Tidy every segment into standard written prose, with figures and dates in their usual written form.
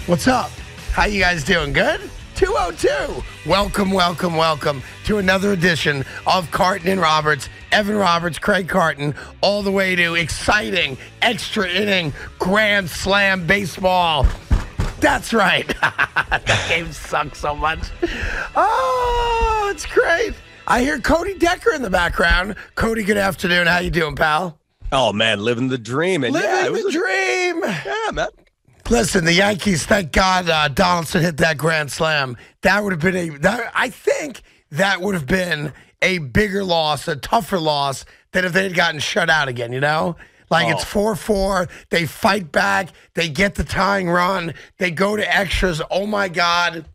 What's up? How you guys doing? Good? 202. Welcome to another edition of Carton and Roberts. Evan Roberts, Craig Carton, all the way to exciting, extra inning, grand slam baseball. That's right. That game sucks so much. Oh, it's great. I hear Cody Decker in the background. Cody, good afternoon. How you doing, pal? Oh, man, living the dream. And living the dream. Yeah, man. Listen, the Yankees, thank God Donaldson hit that grand slam. That would have been I think that would have been a bigger loss, a tougher loss than if they had gotten shut out again, you know? Like it's 4-4, they fight back, they get the tying run, they go to extras, oh my God,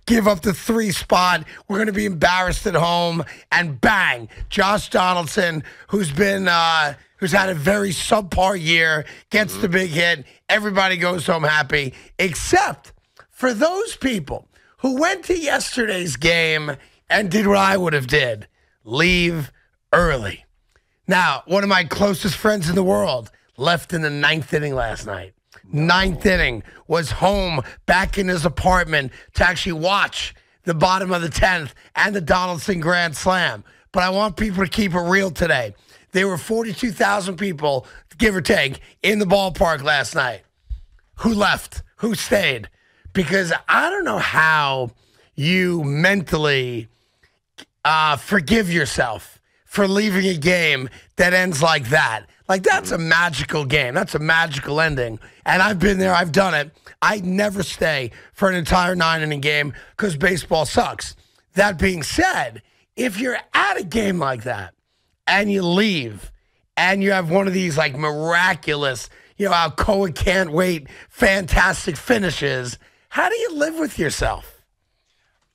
give up the 3 spot, we're going to be embarrassed at home, and bang, Josh Donaldson, who's had a very subpar year, gets the big hit. Everybody goes home happy, except for those people who went to yesterday's game and did what I would have did, leave early. Now, one of my closest friends in the world left in the 9th inning last night. 9th inning, was home back in his apartment to actually watch the bottom of the 10th and the Donaldson Grand Slam. But I want people to keep it real today. There were 42,000 people, give or take, in the ballpark last night. Who left? Who stayed? Because I don't know how you mentally forgive yourself for leaving a game that ends like that. Like, that's a magical game. That's a magical ending. And I've been there. I've done it. I never stay for an entire 9-inning game because baseball sucks. That being said, if you're at a game like that, and you leave, and you have one of these, like, miraculous, Alcoa can't wait, fantastic finishes, how do you live with yourself?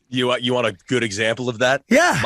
You want a good example of that? Yeah.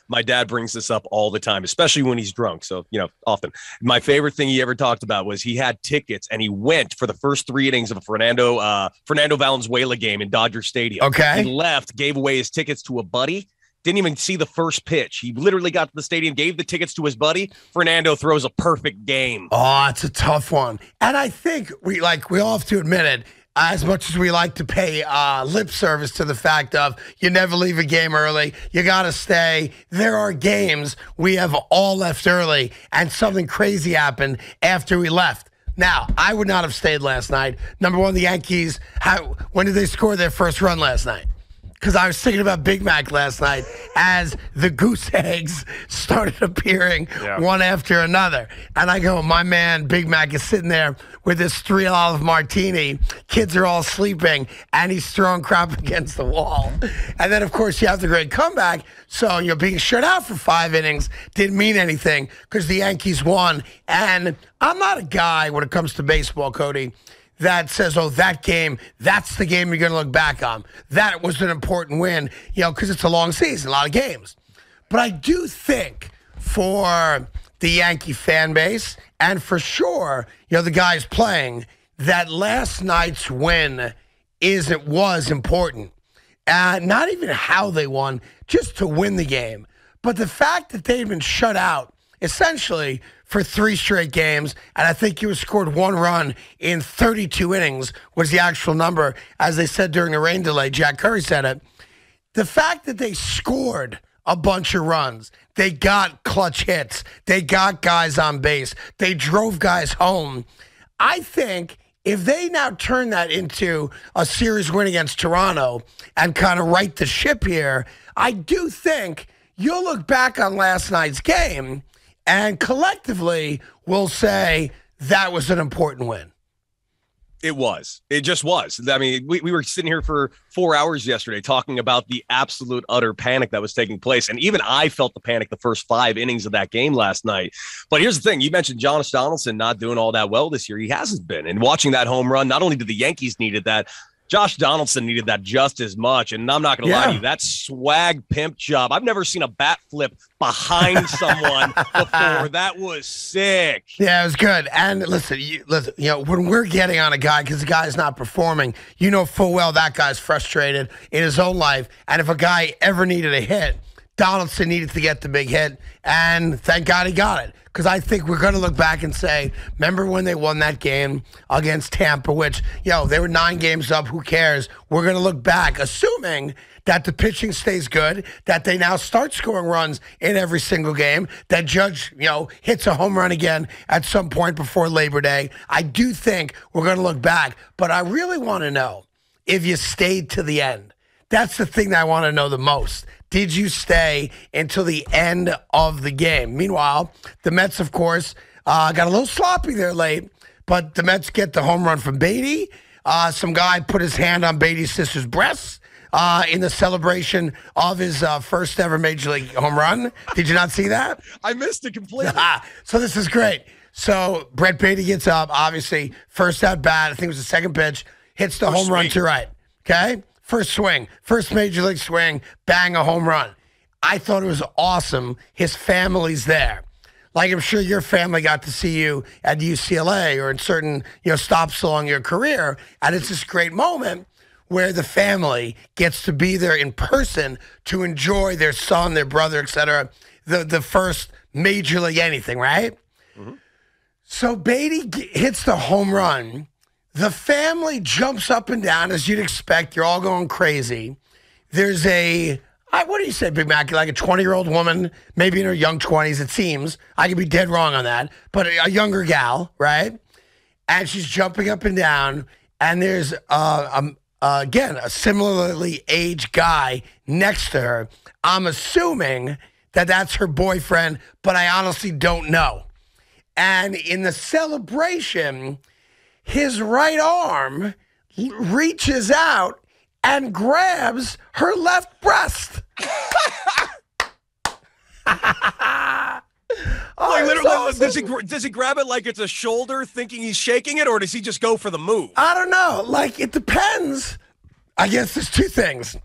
My dad brings this up all the time, especially when he's drunk. So, often. My favorite thing he ever talked about was he had tickets, and he went for the first 3 innings of a Fernando Valenzuela game in Dodger Stadium. Okay. He left, gave away his tickets to a buddy. Didn't even see the first pitch. He literally got to the stadium, gave the tickets to his buddy. Fernando throws a perfect game. Oh, it's a tough one. And I think we all have to admit it, as much as we like to pay lip service to the fact of you never leave a game early, you got to stay. There are games we have all left early, and something crazy happened after we left. Now, I would not have stayed last night. Number one, the Yankees, when did they score their first run last night? Because I was thinking about Big Mac last night as the goose eggs started appearing one after another. And I go, my man, Big Mac, is sitting there with this 3 olive martini. Kids are all sleeping, and he's throwing crap against the wall. And then, of course, you have the great comeback. So, being shut out for 5 innings didn't mean anything because the Yankees won. And I'm not a guy when it comes to baseball, Cody, that says, oh, that game, that's the game you're going to look back on. That was an important win, because it's a long season, a lot of games. But I do think for the Yankee fan base and for sure, the guys playing, that last night's win was important. Not even how they won, just to win the game. But the fact that they'd been shut out essentially for 3 straight games, and I think he scored 1 run in 32 innings was the actual number, as they said during the rain delay. Jack Curry said it. The fact that they scored a bunch of runs, they got clutch hits, they got guys on base, they drove guys home. I think if they now turn that into a series win against Toronto and kind of right the ship here, I do think you'll look back on last night's game and collectively, we'll say that was an important win. It was. It just was. I mean, we were sitting here for 4 hours yesterday talking about the absolute utter panic that was taking place. And even I felt the panic the first 5 innings of that game last night. But here's the thing. You mentioned Josh Donaldson not doing all that well this year. He hasn't been. And watching that home run, not only did the Yankees needed that, Josh Donaldson needed that just as much. And I'm not going to lie to you, that swag pimp job. I've never seen a bat flip behind someone before. That was sick. Yeah, it was good. And listen, when we're getting on a guy because the guy's not performing, you know full well that guy's frustrated in his own life. And if a guy ever needed a hit, Donaldson needed to get the big hit. And thank God he got it. because I think we're going to look back and say, remember when they won that game against Tampa, which, they were 9 games up. Who cares? We're going to look back, assuming that the pitching stays good, that they now start scoring runs in every single game, that Judge, hits a home run again at some point before Labor Day. I do think we're going to look back, but I really want to know if you stayed to the end. That's the thing that I want to know the most. Did you stay until the end of the game? Meanwhile, the Mets, of course, got a little sloppy there late, but the Mets get the home run from Beatty. Some guy put his hand on Beatty's sister's breast in the celebration of his first ever Major League home run. Did you not see that? I missed it completely. So this is great. So Brett Beatty gets up, obviously, first at bat. I think it was the second pitch, hits the home run to right. Okay? First swing, first Major League swing, bang, a home run. I thought it was awesome. His family's there. Like, I'm sure your family got to see you at UCLA or in certain, stops along your career. And it's this great moment where the family gets to be there in person to enjoy their son, their brother, etc. The first Major League anything, right? Mm-hmm. So Beatty hits the home run. The family jumps up and down, as you'd expect. You're all going crazy. There's what do you say, Big Mac? Like a 20-year-old woman, maybe in her young 20s, it seems. I could be dead wrong on that. But a younger gal, right? And she's jumping up and down. And there's, again, a similarly aged guy next to her. I'm assuming that that's her boyfriend, but I honestly don't know. And in the celebration, his right arm reaches out and grabs her left breast. Does he grab it like it's a shoulder thinking he's shaking it, or does he just go for the move? I don't know. Like, it depends. I guess there's two things.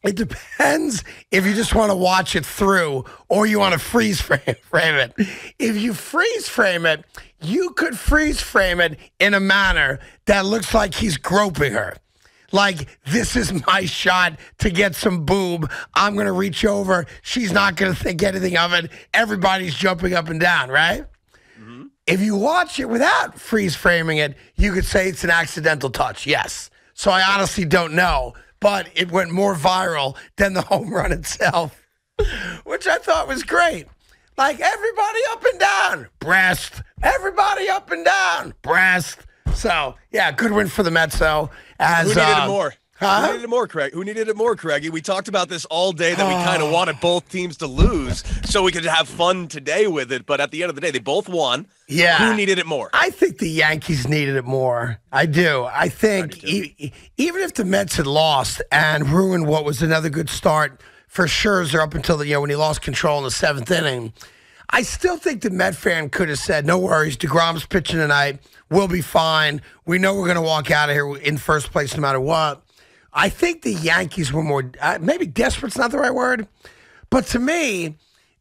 It depends if you just want to watch it through or you want to freeze frame it. If you freeze frame it, you could freeze frame it in a manner that looks like he's groping her. Like, this is my shot to get some boob. I'm going to reach over. She's not going to think anything of it. Everybody's jumping up and down, right? Mm-hmm. If you watch it without freeze framing it, you could say it's an accidental touch, yes. So I honestly don't know. But it went more viral than the home run itself, which I thought was great. Like, everybody up and down, breast. Everybody up and down, breast. So, yeah, good win for the Mets, though. Who needed it more? Huh? Who needed it more, Craig? Who needed it more, Craigie? We talked about this all day, that we kind of wanted both teams to lose so we could have fun today with it. But at the end of the day, they both won. Yeah. Who needed it more? I think the Yankees needed it more. I do. I think even if the Mets had lost and ruined what was another good start for Scherzer up until when he lost control in the 7th inning, I still think the Met fan could have said, no worries, DeGrom's pitching tonight. We'll be fine. We know we're going to walk out of here in first place no matter what. I think the Yankees were more, maybe desperate's not the right word, but to me,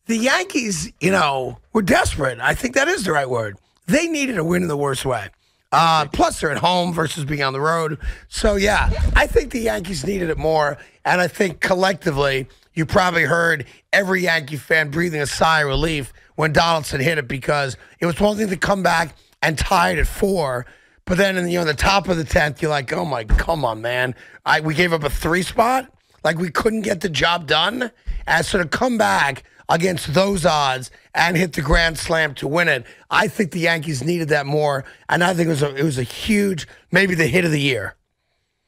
the Yankees, were desperate. I think that is the right word. They needed a win in the worst way. Plus, they're at home versus being on the road. So, yeah, I think the Yankees needed it more, and I think collectively, you probably heard every Yankee fan breathing a sigh of relief when Donaldson hit it, because it was one thing to come back and tie it at 4. But then in the top of the 10th, you're like, oh, come on, man. We gave up a 3 spot? Like, we couldn't get the job done? And so to come back against those odds and hit the grand slam to win it, I think the Yankees needed that more. And I think it was a huge, maybe the hit of the year.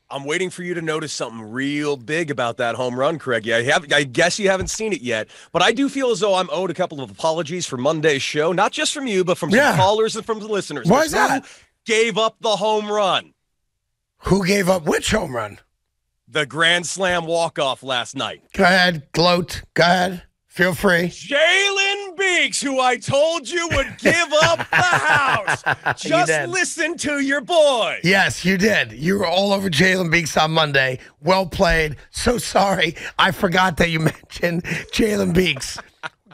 I'm waiting for you to notice something real big about that home run, Craig. I guess you haven't seen it yet, but I do feel as though I'm owed a couple of apologies for Monday's show, not just from you, but from some callers and from the listeners. Why is that? Gave up the home run. Who gave up which home run? The grand slam walk-off last night. Go ahead, gloat. Go ahead. Feel free. Jalen Beeks, who I told you would give up the house. Just listen to your boy. Yes, you did. You were all over Jalen Beeks on Monday. Well played. So sorry. I forgot that you mentioned Jalen Beeks.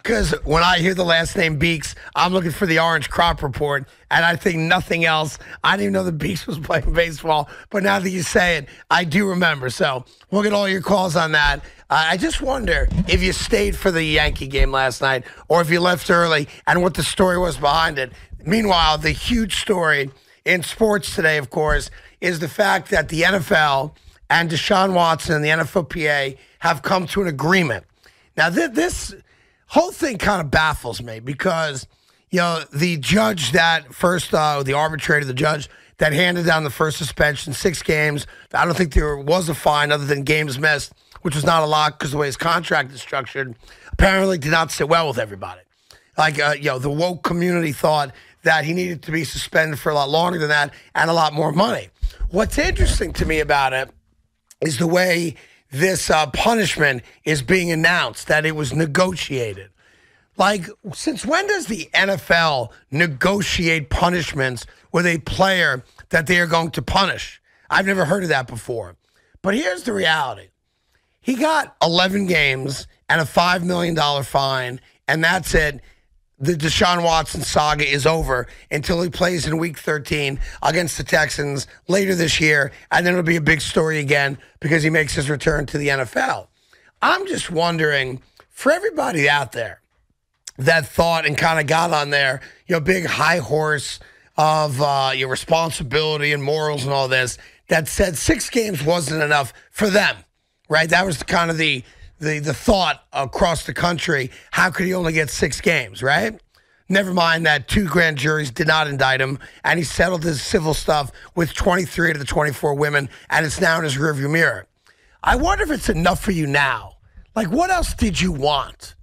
because when I hear the last name Beeks, I'm looking for the Orange Crop Report, and I think nothing else. I didn't even know that Beeks was playing baseball, but now that you say it, I do remember. So we'll get all your calls on that. I just wonder if you stayed for the Yankee game last night or if you left early and what the story was behind it. Meanwhile, the huge story in sports today, of course, is the fact that the NFL and Deshaun Watson and the NFLPA have come to an agreement. Now, this whole thing kind of baffles me because, the judge that first, the arbitrator, the judge that handed down the first suspension, 6 games, I don't think there was a fine other than games missed, which was not a lot because the way his contract is structured, apparently did not sit well with everybody. Like, the woke community thought that he needed to be suspended for a lot longer than that and a lot more money. What's interesting to me about it is the way this punishment is being announced, that it was negotiated. Like, since when does the NFL negotiate punishments with a player that they are going to punish? I've never heard of that before. But here's the reality. He got 11 games and a $5 million fine, and that's it. The Deshaun Watson saga is over until he plays in Week 13 against the Texans later this year, and then it'll be a big story again because he makes his return to the NFL. I'm just wondering, for everybody out there that thought and kind of got on their big high horse of your responsibility and morals and all this, that said 6 games wasn't enough for them, right? That was kind of the thought across the country. How could he only get 6 games, right? Never mind that 2 grand juries did not indict him, and he settled his civil stuff with 23 of the 24 women, and it's now in his rearview mirror. I wonder if it's enough for you now. Like, what else did you want?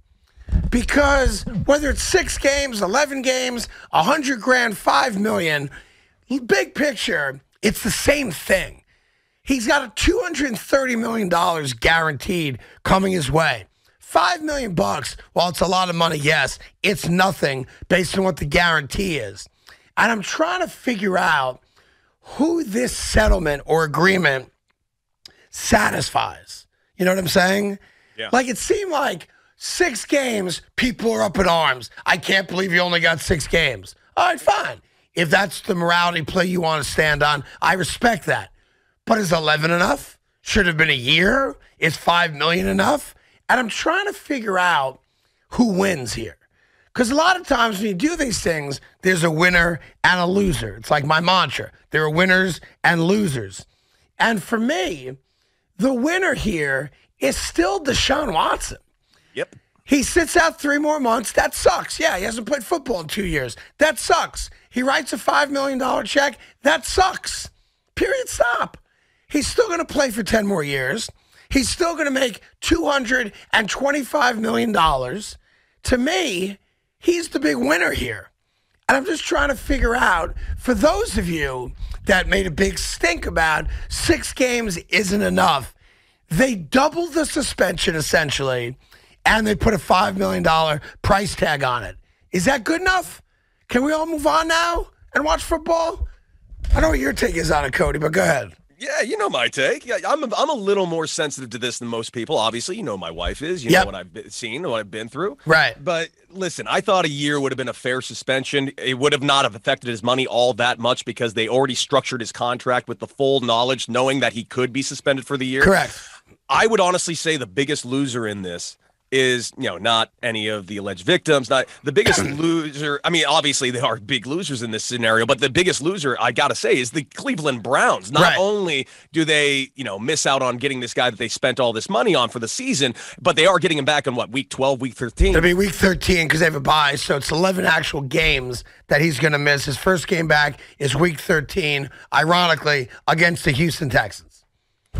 Because whether it's 6 games, 11 games, 100 grand, 5 million, big picture, it's the same thing. He's got a $230 million guaranteed coming his way. $5 million, while it's a lot of money, yes, it's nothing based on what the guarantee is. And I'm trying to figure out who this settlement or agreement satisfies. You know what I'm saying? Yeah. Like, it seemed like 6 games, people are up in arms. I can't believe you only got 6 games. All right, fine. If that's the morality play you want to stand on, I respect that. But is 11 enough? Should have been a year? Is 5 million enough? And I'm trying to figure out who wins here. Because a lot of times when you do these things, there's a winner and a loser. It's like my mantra. There are winners and losers. And for me, the winner here is still Deshaun Watson. Yep. He sits out 3 more months. That sucks. Yeah, he hasn't played football in 2 years. That sucks. He writes a $5 million check. That sucks. Period. Stop. He's still going to play for 10 more years. He's still going to make $225 million. To me, he's the big winner here. And I'm just trying to figure out, for those of you that made a big stink about 6 games isn't enough, they doubled the suspension essentially, and they put a $5 million price tag on it. Is that good enough? Can we all move on now and watch football? I don't know what your take is on it, Cody, but go ahead. Yeah, you know my take. Yeah, I'm a little more sensitive to this than most people. Obviously, you know my wife is. You know what I've seen, what I've been through. Right. But listen, I thought a year would have been a fair suspension. It would have not have affected his money all that much because they already structured his contract with the full knowledge, knowing that he could be suspended for the year. Correct. I would honestly say the biggest loser in this is, not any of the alleged victims, not the biggest loser. I mean, obviously they are big losers in this scenario, but the biggest loser, I got to say, is the Cleveland Browns. Not only do they, miss out on getting this guy that they spent all this money on for the season, but they are getting him back on week 12, week 13. It'll be week 13 because they have a bye. So it's 11 actual games that he's going to miss. His first game back is week 13, ironically, against the Houston Texans.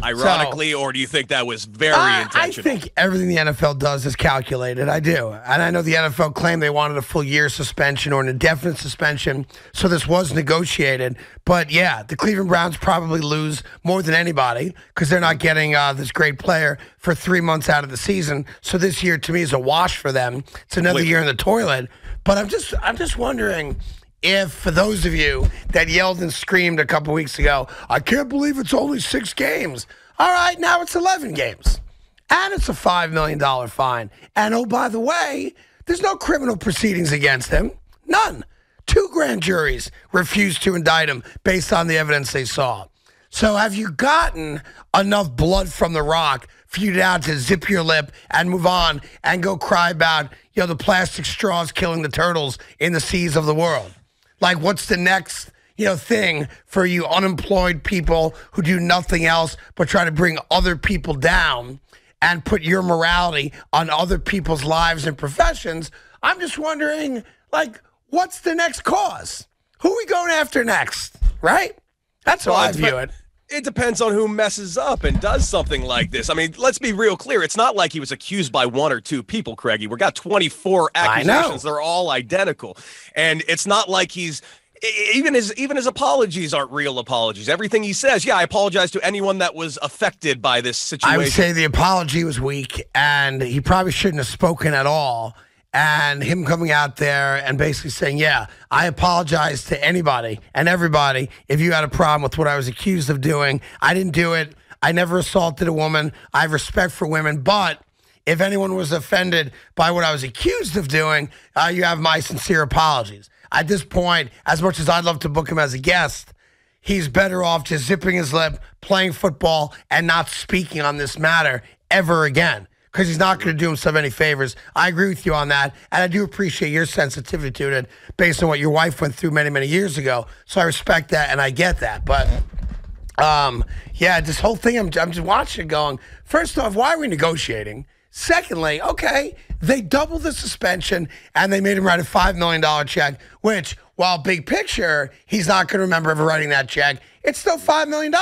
Ironically, or do you think that was very intentional? I think everything the NFL does is calculated. I do. And I know the NFL claimed they wanted a full year suspension or an indefinite suspension, so this was negotiated. But, yeah, the Cleveland Browns probably lose more than anybody because they're not getting this great player for 3 months out of the season. So this year, to me, is a wash for them. It's another year in the toilet. But I'm just wondering if, for those of you that yelled and screamed a couple weeks ago, I can't believe it's only 6 games. All right, now it's 11 games. And it's a $5 million fine. And, oh, by the way, There's no criminal proceedings against him. None. 2 grand juries refused to indict him based on the evidence they saw. So have you gotten enough blood from the rock for you now to zip your lip and move on and go cry about, the plastic straws killing the turtles in the seas of the world? Like, what's the next, thing for you unemployed people who do nothing else but try to bring other people down and put your morality on other people's lives and professions? I'm just wondering, what's the next cause? Who are we going after next, right? That's how I view it. It depends on who messes up and does something like this. I mean, let's be real clear. It's not like he was accused by 1 or 2 people, Craigie. We got 24 accusations. They're all identical. And it's not like he's even his apologies aren't real apologies. Everything he says, I apologize to anyone that was affected by this situation. I would say the apology was weak, and he probably shouldn't have spoken at all. And him coming out there and basically saying, I apologize to anybody and everybody if you had a problem with what I was accused of doing. I didn't do it. I never assaulted a woman. I have respect for women. But if anyone was offended by what I was accused of doing, you have my sincere apologies. At this point, as much as I'd love to book him as a guest, he's better off just zipping his lip, playing football, and not speaking on this matter ever again, because he's not going to do himself any favors. I agree with you on that, and I do appreciate your sensitivity to it based on what your wife went through many, many years ago. So I respect that, and I get that. But, this whole thing, I'm just watching it going, first off, why are we negotiating? Secondly, okay, they doubled the suspension, and they made him write a $5 million check, which, while big picture, he's not going to remember ever writing that check. It's still $5 million.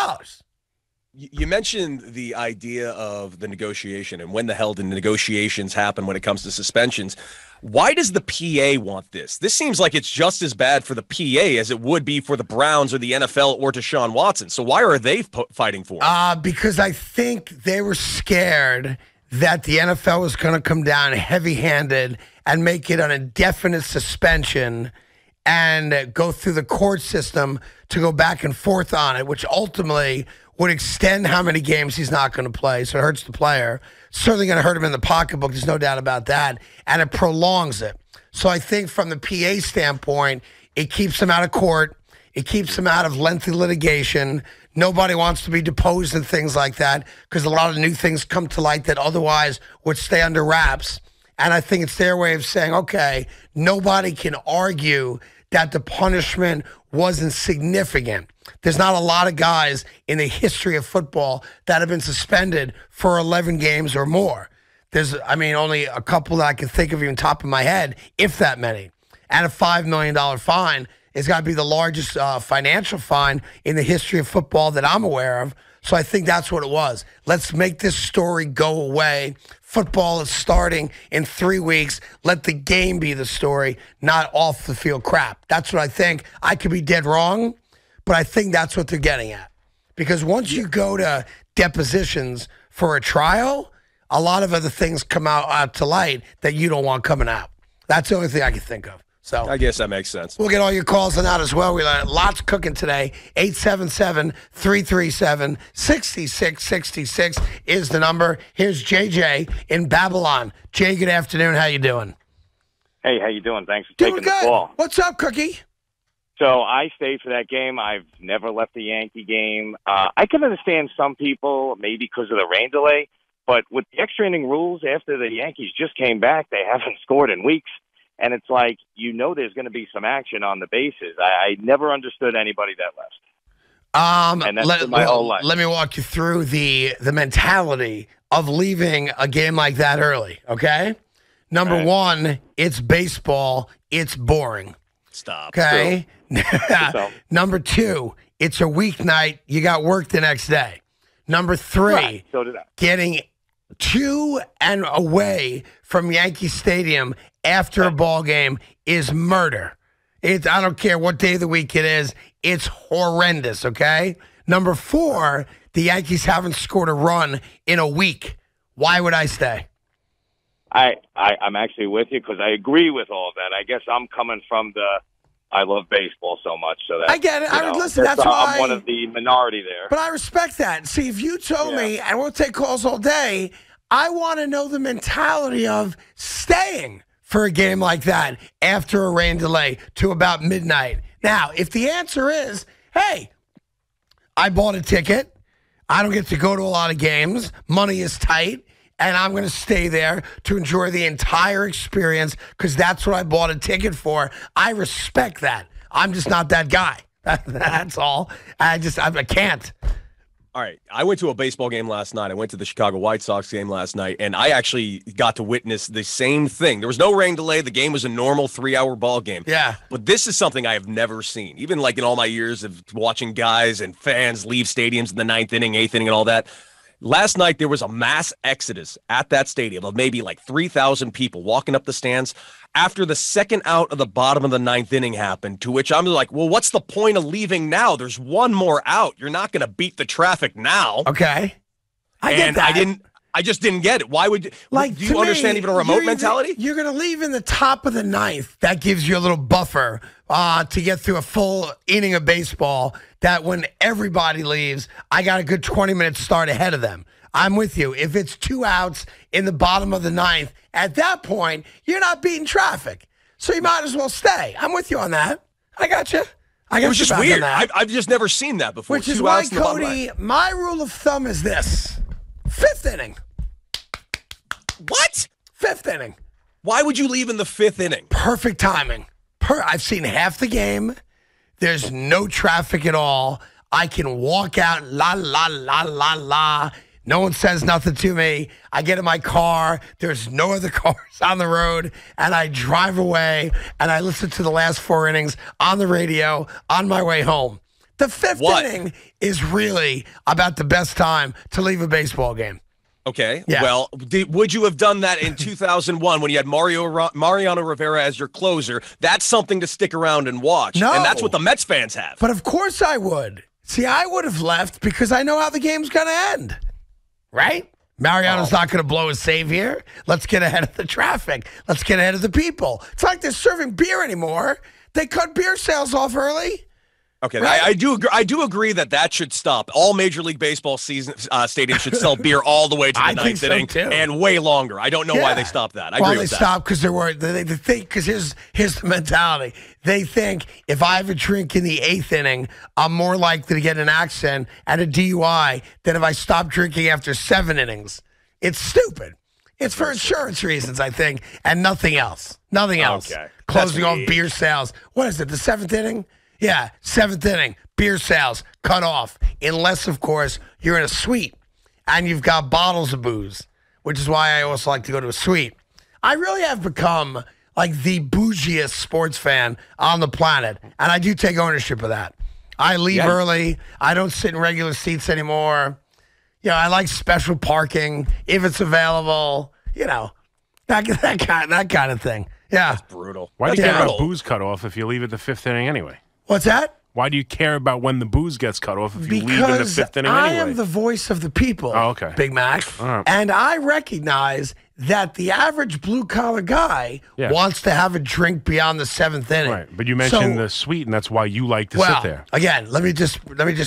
You mentioned the idea of the negotiation and when the hell did negotiations happen when it comes to suspensions. Why does the PA want this? This seems like it's just as bad for the PA as it would be for the Browns or the NFL or Deshaun Watson. So why are they fighting for it? Because I think they were scared that the NFL was going to come down heavy-handed and make it an indefinite suspension and go through the court system to go back and forth on it, which ultimately would extend how many games he's not going to play, so it hurts the player. Certainly going to hurt him in the pocketbook, there's no doubt about that, and it prolongs it. So I think from the PA standpoint, it keeps him out of court, it keeps him out of lengthy litigation. Nobody wants to be deposed and things like that because a lot of new things come to light that otherwise would stay under wraps. And I think it's their way of saying, okay, nobody can argue that the punishment wasn't significant. There's not a lot of guys in the history of football that have been suspended for 11 games or more. There's, only a couple that I can think of even top of my head, if that many. And a $5 million fine is got to be the largest financial fine in the history of football that I'm aware of. So I think that's what it was. Let's make this story go away. Football is starting in 3 weeks. Let the game be the story, not off the field crap. That's what I think. I could be dead wrong, but I think that's what they're getting at. Because once you go to depositions for a trial, a lot of other things come out to light that you don't want coming out. That's the only thing I can think of. So I guess that makes sense. We'll get all your calls on that as well. We got lots cooking today. 877-337-6666 is the number. Here's JJ in Babylon. Jay, good afternoon. How you doing? Hey, how you doing? Thanks for taking the call. What's up, Cookie? So I stayed for that game. I've never left a Yankee game. I can understand some people, maybe because of the rain delay, but with the extra inning rules, after the Yankees just came back, they haven't scored in weeks. And it's like, there's going to be some action on the bases. I never understood anybody that left. And that's my whole life. Let me walk you through the mentality of leaving a game like that early, okay? Number one, it's baseball. It's boring. Stop. Okay? Number two, it's a weeknight. You got work the next day. Number three, so did I. Getting to and away from Yankee Stadium after a ball game is murder. I don't care what day of the week it is. It's horrendous, okay? Number four, the Yankees haven't scored a run in a week. Why would I stay? I'm actually with you because I agree with all of that. I guess I'm coming from I love baseball so much. So that I get it. Listen, that's why I'm one of the minority there. But I respect that. See, if you told me, and we'll take calls all day, I want to know the mentality of staying for a game like that after a rain delay to about midnight? Now, if the answer is, hey, I bought a ticket, I don't get to go to a lot of games, money is tight, and I'm going to stay there to enjoy the entire experience because that's what I bought a ticket for, I respect that. I'm just not that guy. That's all. I can't. All right. I went to a baseball game last night. I went to the Chicago White Sox game last night, and I actually got to witness the same thing. There was no rain delay. The game was a normal 3-hour ball game. Yeah. But this is something I have never seen, even like in all my years of watching guys and fans leave stadiums in the 9th inning, 8th inning, and all that. Last night, there was a mass exodus at that stadium of maybe like 3,000 people walking up the stands after the second out of the bottom of the 9th inning happened, to which I'm like, well, what's the point of leaving now? There's one more out. You're not going to beat the traffic now. Okay. I get that. I just didn't get it. Why would you, like, do you understand even a remote mentality? You're going to leave in the top of the 9th. That gives you a little buffer to get through a full inning of baseball that when everybody leaves, I got a good 20 minutes start ahead of them. I'm with you. If it's 2 outs in the bottom of the 9th, at that point, you're not beating traffic. So you might as well stay. I'm with you on that. I got you. It was just weird. I've just never seen that before. Which is why, Cody, my rule of thumb is this. 5th inning. What? 5th inning. Why would you leave in the 5th inning? Perfect timing. I've seen half the game. There's no traffic at all. I can walk out, la, la, la, la, la. No one says nothing to me. I get in my car. There's no other cars on the road. And I drive away, and I listen to the last 4 innings on the radio on my way home. The 5th inning is really about the best time to leave a baseball game. Okay. Yeah. Well, would you have done that in 2001 when you had Mariano Rivera as your closer? That's something to stick around and watch. No. And that's what the Mets fans have. But of course I would. See, I would have left because I know how the game's going to end. Right? Mariano's not going to blow his save here. Let's get ahead of the traffic. Let's get ahead of the people. It's like they're serving beer anymore. They cut beer sales off early. Okay, right? I do agree that should stop. All Major League Baseball stadiums should sell beer all the way to the 9th inning and way longer. I don't know why they stopped that. I agree with that. They stopped because they think, because here's the mentality. They think if I have a drink in the 8th inning, I'm more likely to get an accident and a DUI than if I stop drinking after 7 innings. It's stupid. It's for insurance reasons, I think, and nothing else. Nothing else. Okay. Closing off beer sales. What is it, the 7th inning? Yeah, 7th inning, beer sales cut off. Unless, of course, you're in a suite and you've got bottles of booze, which is why I also like to go to a suite. I really have become like the bougiest sports fan on the planet, and I do take ownership of that. I leave early. I don't sit in regular seats anymore. You know, I like special parking if it's available. You know, that kind of thing. Yeah, that's brutal. Why do you care about booze cut off if you leave at the 5th inning anyway? What's that? Why do you care about when the booze gets cut off if you leave in the 5th inning anyway? I am the voice of the people, okay. Big Mac. Right. And I recognize that the average blue-collar guy wants to have a drink beyond the 7th inning. Right, but you mentioned the suite, and that's why you like to sit there. Again, let me just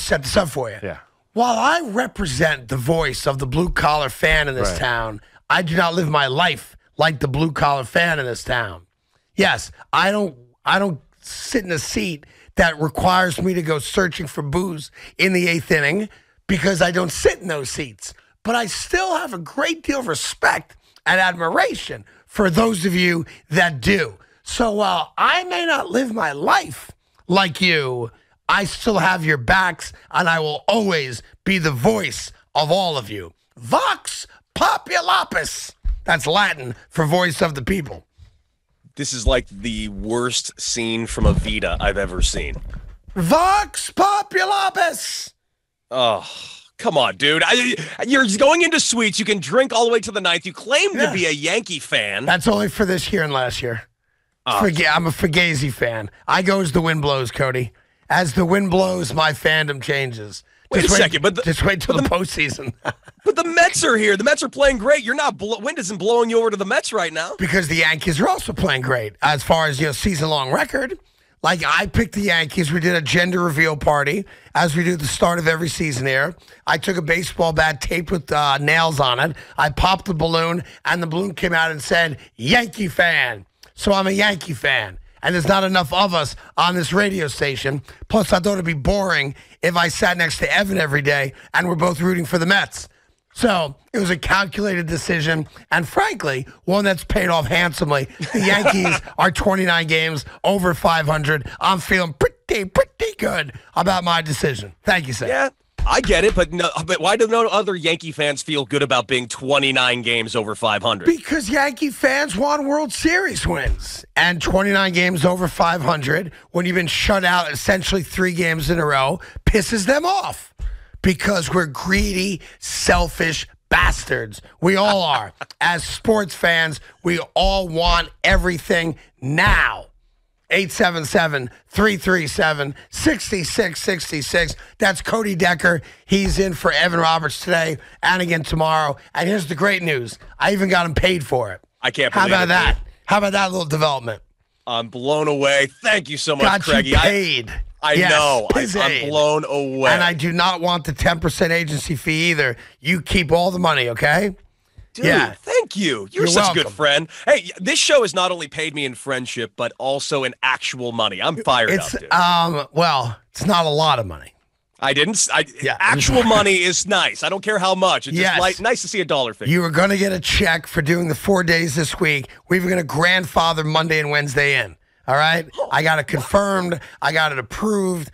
set this up for you. Yeah. While I represent the voice of the blue-collar fan in this town, I do not live my life like the blue-collar fan in this town. Yes, I don't sit in a seat that requires me to go searching for booze in the 8th inning because I don't sit in those seats. But I still have a great deal of respect and admiration for those of you that do. So while I may not live my life like you, I still have your backs, and I will always be the voice of all of you. Vox populapis. That's Latin for voice of the people. This is like the worst scene from Evita I've ever seen. Vox populapis. Oh, come on, dude. You're going into suites. You can drink all the way to the 9th. You claim to be a Yankee fan. That's only for this year and last year. I'm a Fugazi fan. I go as the wind blows, Cody. As the wind blows, my fandom changes. Wait a second, just wait till the postseason. But the Mets are here. The Mets are playing great. You're not. Wind isn't blowing you over to the Mets right now. Because the Yankees are also playing great as far as season-long record. Like, I picked the Yankees. We did a gender reveal party, as we do at the start of every season here. I took a baseball bat taped with nails on it. I popped the balloon, and the balloon came out and said, Yankee fan. So I'm a Yankee fan. And there's not enough of us on this radio station. Plus, I thought it'd be boring if I sat next to Evan every day and we're both rooting for the Mets. So it was a calculated decision, and frankly, one that's paid off handsomely. The Yankees are 29 games over 500. I'm feeling pretty good about my decision. Thank you, Sam. Yeah, I get it, but why do no other Yankee fans feel good about being 29 games over 500? Because Yankee fans want World Series wins. And 29 games over 500, when you've been shut out essentially 3 games in a row, pisses them off. Because we're greedy, selfish bastards. We all are. As sports fans, we all want everything now. 877-337-6666. That's Cody Decker. He's in for Evan Roberts today and again tomorrow. And here's the great news. I even got him paid for it. I can't believe it. How about that? How about that little development? I'm blown away. Thank you so much, Got Craigie. you paid. I Yes, know. Piz I'm aid. blown away. And I do not want the 10% agency fee either. You keep all the money, okay? Dude, Yeah. thank you. You're such a good friend. Hey, this show has not only paid me in friendship, but also in actual money. I'm fired up, dude. Well, it's not a lot of money. Actual money is nice. I don't care how much. It's Yes. just nice to see a dollar figure. You are going to get a check for doing the 4 days this week. We're going to grandfather Monday and Wednesday in. All right? I got it confirmed. I got it approved.